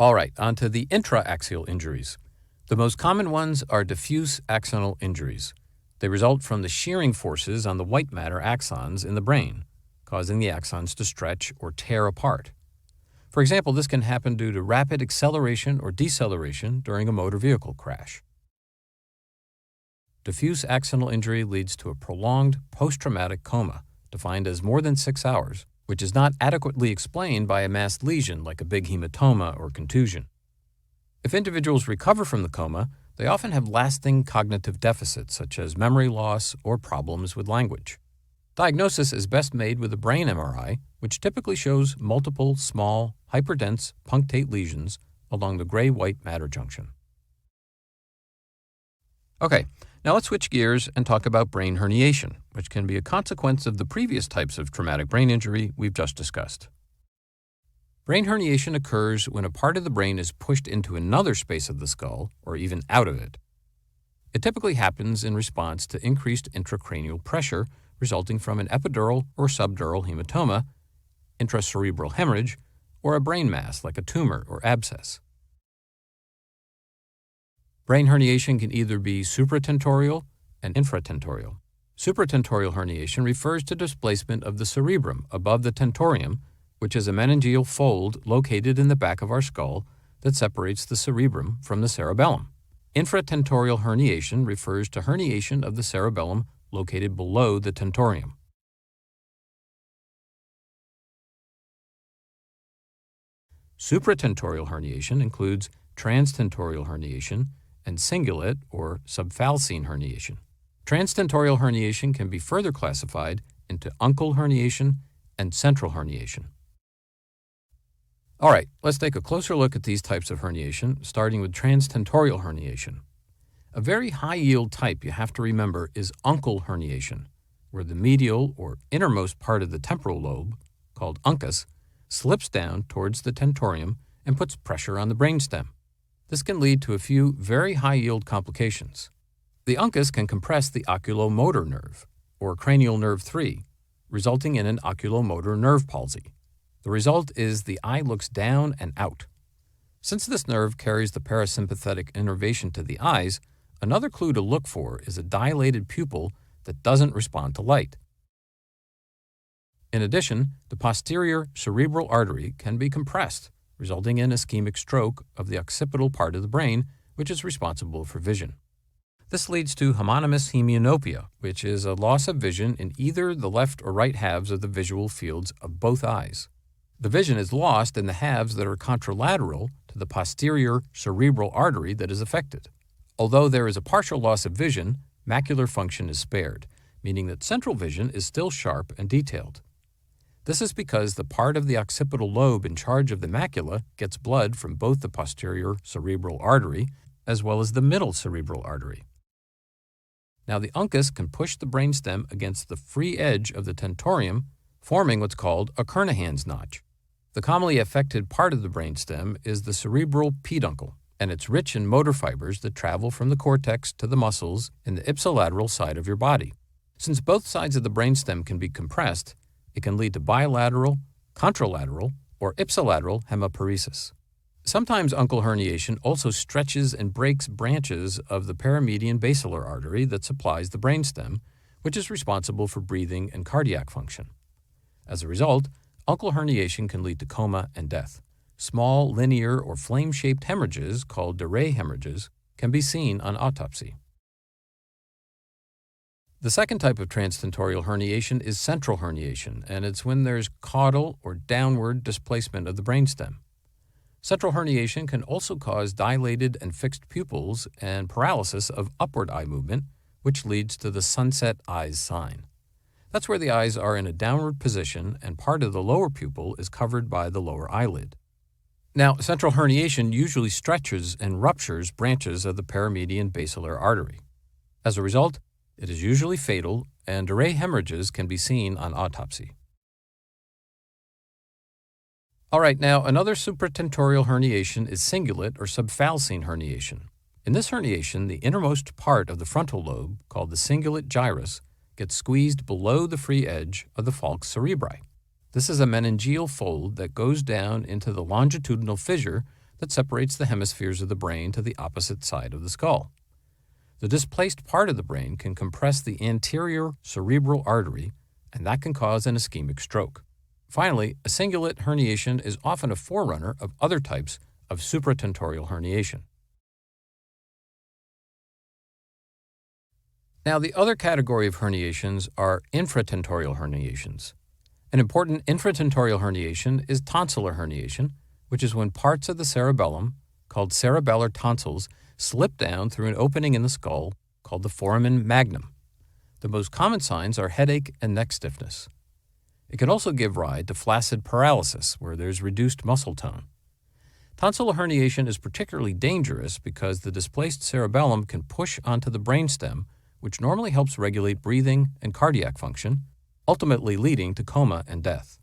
All right, on to the intraaxial injuries. The most common ones are diffuse axonal injuries. They result from the shearing forces on the white matter axons in the brain, causing the axons to stretch or tear apart. For example, this can happen due to rapid acceleration or deceleration during a motor vehicle crash. Diffuse axonal injury leads to a prolonged post-traumatic coma, defined as more than 6 hours, which is not adequately explained by a masked lesion like a big hematoma or contusion. If individuals recover from the coma, they often have lasting cognitive deficits such as memory loss or problems with language. Diagnosis is best made with a brain MRI, which typically shows multiple small, hyperdense punctate lesions along the gray-white matter junction. Okay, now let's switch gears and talk about brain herniation, which can be a consequence of the previous types of traumatic brain injury we've just discussed. Brain herniation occurs when a part of the brain is pushed into another space of the skull or even out of it. It typically happens in response to increased intracranial pressure resulting from an epidural or subdural hematoma, intracerebral hemorrhage, or a brain mass like a tumor or abscess. Brain herniation can either be supratentorial and infratentorial. Supratentorial herniation refers to displacement of the cerebrum above the tentorium, which is a meningeal fold located in the back of our skull that separates the cerebrum from the cerebellum. Infratentorial herniation refers to herniation of the cerebellum located below the tentorium. Supratentorial herniation includes transtentorial herniation and cingulate or subfalcine herniation. Transtentorial herniation can be further classified into uncal herniation and central herniation. All right, let's take a closer look at these types of herniation, starting with transtentorial herniation. A very high-yield type you have to remember is uncal herniation, where the medial or innermost part of the temporal lobe, called uncus, slips down towards the tentorium and puts pressure on the brainstem. This can lead to a few very high-yield complications. The uncus can compress the oculomotor nerve, or cranial nerve 3, resulting in an oculomotor nerve palsy. The result is the eye looks down and out. Since this nerve carries the parasympathetic innervation to the eyes, another clue to look for is a dilated pupil that doesn't respond to light. In addition, the posterior cerebral artery can be compressed, resulting in ischemic stroke of the occipital part of the brain, which is responsible for vision. This leads to homonymous hemianopia, which is a loss of vision in either the left or right halves of the visual fields of both eyes. The vision is lost in the halves that are contralateral to the posterior cerebral artery that is affected. Although there is a partial loss of vision, macular function is spared, meaning that central vision is still sharp and detailed. This is because the part of the occipital lobe in charge of the macula gets blood from both the posterior cerebral artery as well as the middle cerebral artery. Now, the uncus can push the brainstem against the free edge of the tentorium, forming what's called a Herniations notch. The commonly affected part of the brainstem is the cerebral peduncle, and it's rich in motor fibers that travel from the cortex to the muscles in the ipsilateral side of your body. Since both sides of the brainstem can be compressed, it can lead to bilateral, contralateral, or ipsilateral hemiparesis. Sometimes uncal herniation also stretches and breaks branches of the paramedian basilar artery that supplies the brainstem, which is responsible for breathing and cardiac function. As a result, uncal herniation can lead to coma and death. Small, linear, or flame-shaped hemorrhages, called Dere hemorrhages, can be seen on autopsy. The second type of transtentorial herniation is central herniation, and it's when there's caudal or downward displacement of the brainstem. Central herniation can also cause dilated and fixed pupils and paralysis of upward eye movement, which leads to the sunset eyes sign. That's where the eyes are in a downward position and part of the lower pupil is covered by the lower eyelid. Now, central herniation usually stretches and ruptures branches of the paramedian basilar artery. As a result, it is usually fatal, and Dere hemorrhages can be seen on autopsy. All right, now another supratentorial herniation is cingulate or subfalcine herniation. In this herniation, the innermost part of the frontal lobe, called the cingulate gyrus, gets squeezed below the free edge of the falx cerebri. This is a meningeal fold that goes down into the longitudinal fissure that separates the hemispheres of the brain to the opposite side of the skull. The displaced part of the brain can compress the anterior cerebral artery, and that can cause an ischemic stroke. Finally, a cingulate herniation is often a forerunner of other types of supratentorial herniation. Now, the other category of herniations are infratentorial herniations. An important infratentorial herniation is tonsillar herniation, which is when parts of the cerebellum, called cerebellar tonsils, slip down through an opening in the skull called the foramen magnum. The most common signs are headache and neck stiffness. It can also give rise to flaccid paralysis, where there's reduced muscle tone. Tonsillar herniation is particularly dangerous because the displaced cerebellum can push onto the brainstem, which normally helps regulate breathing and cardiac function, ultimately leading to coma and death.